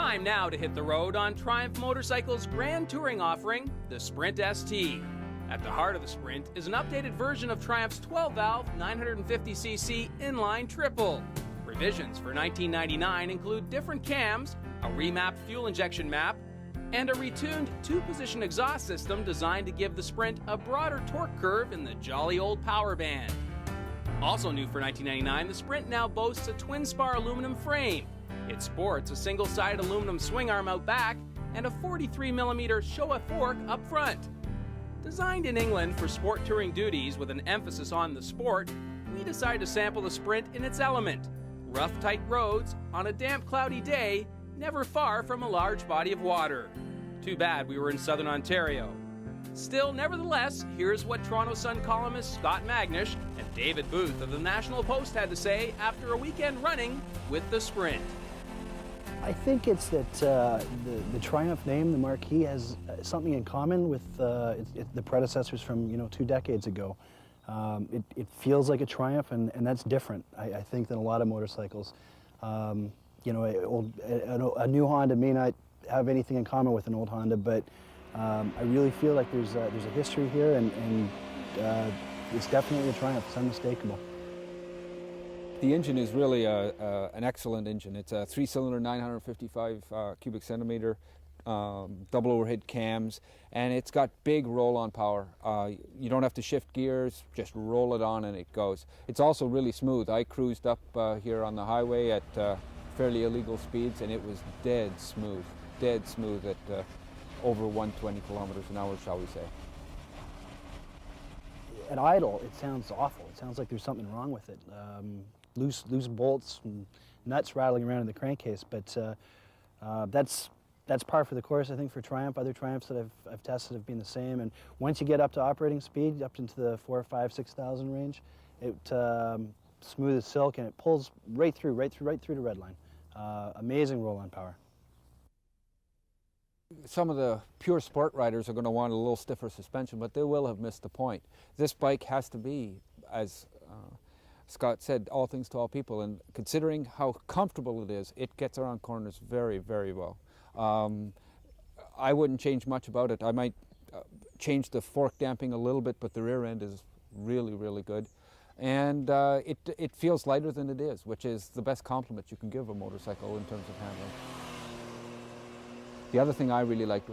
Time now to hit the road on Triumph Motorcycles' grand touring offering, the Sprint ST. At the heart of the Sprint is an updated version of Triumph's 12-valve 950cc inline triple. Revisions for 1999 include different cams, a remapped fuel injection map, and a retuned two-position exhaust system designed to give the Sprint a broader torque curve in the jolly old power band. Also new for 1999, the Sprint now boasts a twin-spar aluminum frame. It sports a single-sided aluminum swing arm out back and a 43mm Showa fork up front. Designed in England for sport touring duties with an emphasis on the sport, we decided to sample the Sprint in its element. Rough, tight roads on a damp, cloudy day, never far from a large body of water. Too bad we were in southern Ontario. Still, nevertheless, here's what Toronto Sun columnists Scott Magnish and David Booth of the National Post had to say after a weekend running with the Sprint. I think it's that the Triumph name, the marquee, has something in common with the predecessors from 2 decades ago. It feels like a Triumph, and that's different, I think, than a lot of motorcycles. A new Honda may not have anything in common with an old Honda, but I really feel like there's a history here, and it's definitely a Triumph. It's unmistakable. The engine is really an excellent engine. It's a 3-cylinder, 955 cubic centimeter, double overhead cams, and it's got big roll-on power. You don't have to shift gears, just roll it on and it goes. It's also really smooth. I cruised up here on the highway at fairly illegal speeds, and it was dead smooth at over 120 kilometers an hour, shall we say. At idle, it sounds awful. It sounds like there's something wrong with it. Loose bolts and nuts rattling around in the crankcase, but that's par for the course, I think, for Triumph. Other Triumphs that I've tested have been the same, and once you get up to operating speed, up into the 4,000, 5,000, 6,000 range, it smooth as silk, and it pulls right through to red line. Amazing roll-on power. Some of the pure sport riders are going to want a little stiffer suspension, but they will have missed the point. This bike has to be, as Scott said, all things to all people, and considering how comfortable it is, it gets around corners very, very well. I wouldn't change much about it. I might change the fork damping a little bit, but the rear end is really, really good. And it feels lighter than it is, which is the best compliment you can give a motorcycle in terms of handling. The other thing I really liked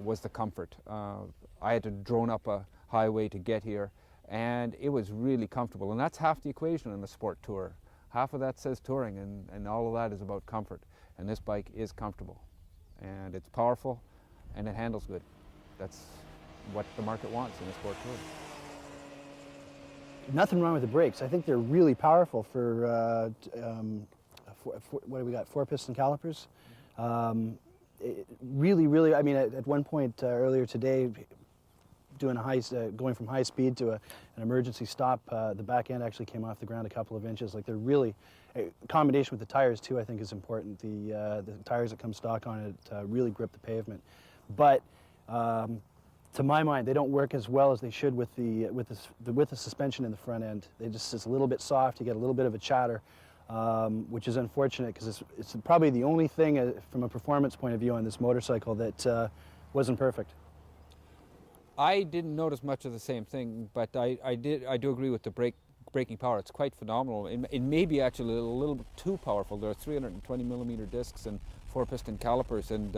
was the comfort. I had to drone up a highway to get here, and it was really comfortable. And that's half the equation in a sport tour. Half of that says touring, and all of that is about comfort. And this bike is comfortable, and it's powerful, and it handles good. That's what the market wants in a sport tour. Nothing wrong with the brakes. I think they're really powerful for, what do we got, 4-piston calipers. Really, I mean, at one point earlier today, doing going from high speed to an emergency stop, the back end actually came off the ground a couple of inches. Like, they're really, combination with the tires too, I think, is important. The tires that come stock on it really grip the pavement. But to my mind, they don't work as well as they should with the suspension in the front end. It's a little bit soft. You get a little bit of a chatter. Which is unfortunate, because it's probably the only thing from a performance point of view on this motorcycle that wasn't perfect. I didn't notice much of the same thing, but I do agree with the braking power. It's quite phenomenal. It may be actually a little bit too powerful. There are 320mm discs and 4-piston calipers, and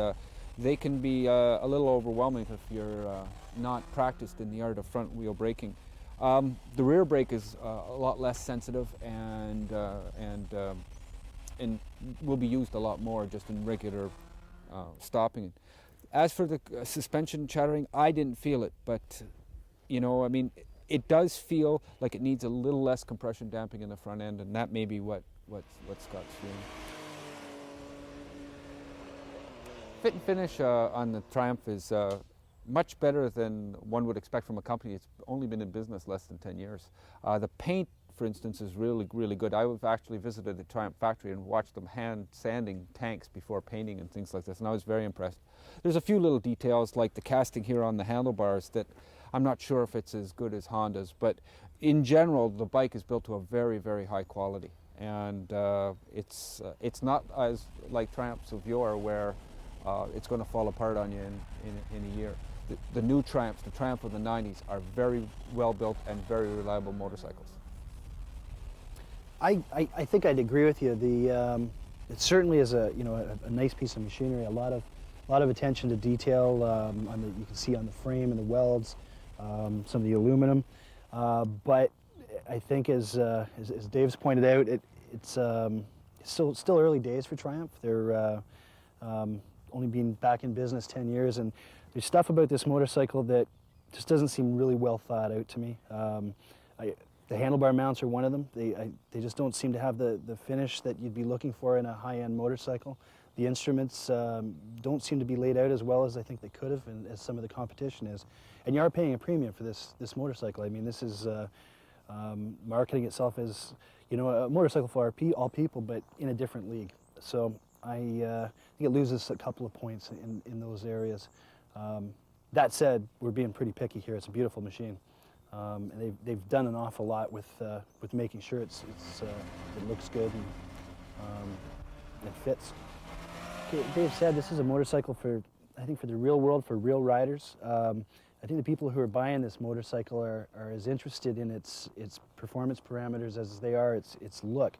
they can be a little overwhelming if you're not practiced in the art of front wheel braking. The rear brake is a lot less sensitive, and will be used a lot more just in regular stopping. As for the suspension chattering, I didn't feel it, but I mean, it does feel like it needs a little less compression damping in the front end, and that may be what Scott's feeling. Fit and finish on the Triumph is much better than one would expect from a company that's only been in business less than 10 years. The paint, for instance, is really, really good. I've actually visited the Triumph factory and watched them hand sanding tanks before painting and things like this, and I was very impressed. There's a few little details, like the casting here on the handlebars, that I'm not sure if it's as good as Honda's, but in general, the bike is built to a very, very high quality. And it's not as like Triumphs of yore where it's going to fall apart on you in a year. The new Triumphs, the Triumph of the 90s, are very well built and very reliable motorcycles. I think I'd agree with you. It certainly is a nice piece of machinery. A lot of attention to detail. You can see on the frame and the welds, some of the aluminum. But I think, as Dave's pointed out, it's still early days for Triumph. They're only been back in business 10 years, and there's stuff about this motorcycle that just doesn't seem really well thought out to me. The handlebar mounts are one of them. They just don't seem to have the finish that you'd be looking for in a high-end motorcycle. The instruments don't seem to be laid out as well as I think they could have, and as some of the competition is. And you are paying a premium for this motorcycle. I mean, this is marketing itself as, a motorcycle for all people, but in a different league. So I think it loses a couple of points in those areas. That said, we're being pretty picky here. It's a beautiful machine. And they've done an awful lot with making sure it looks good and it fits. Okay, Dave said this is a motorcycle for the real world, for real riders. I think the people who are buying this motorcycle are as interested in its performance parameters as they are its look.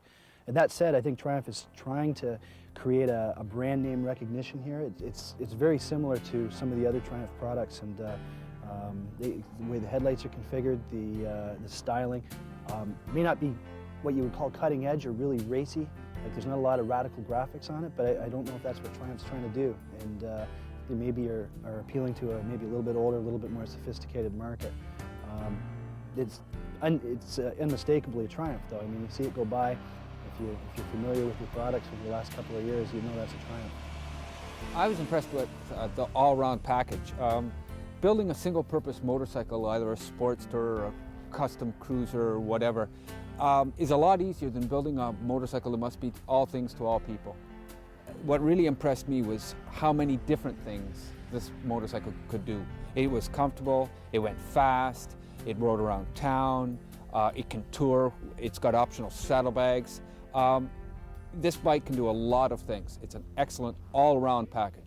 And that said, I think Triumph is trying to create a brand name recognition here. It's very similar to some of the other Triumph products, and the way the headlights are configured, the styling, may not be what you would call cutting edge or really racy. Like, there's not a lot of radical graphics on it, but I don't know if that's what Triumph's trying to do. And they maybe are appealing to maybe a little bit older, a little bit more sophisticated market. It's unmistakably a Triumph, though. I mean, you see it go by. If you're familiar with your products from the last couple of years, you know that's a Triumph. I was impressed with the all-round package. Building a single-purpose motorcycle, either a Sportster or a custom cruiser or whatever, is a lot easier than building a motorcycle that must be all things to all people. What really impressed me was how many different things this motorcycle could do. It was comfortable, it went fast, it rode around town, it can tour, it's got optional saddlebags. This bike can do a lot of things. It's an excellent all-around package.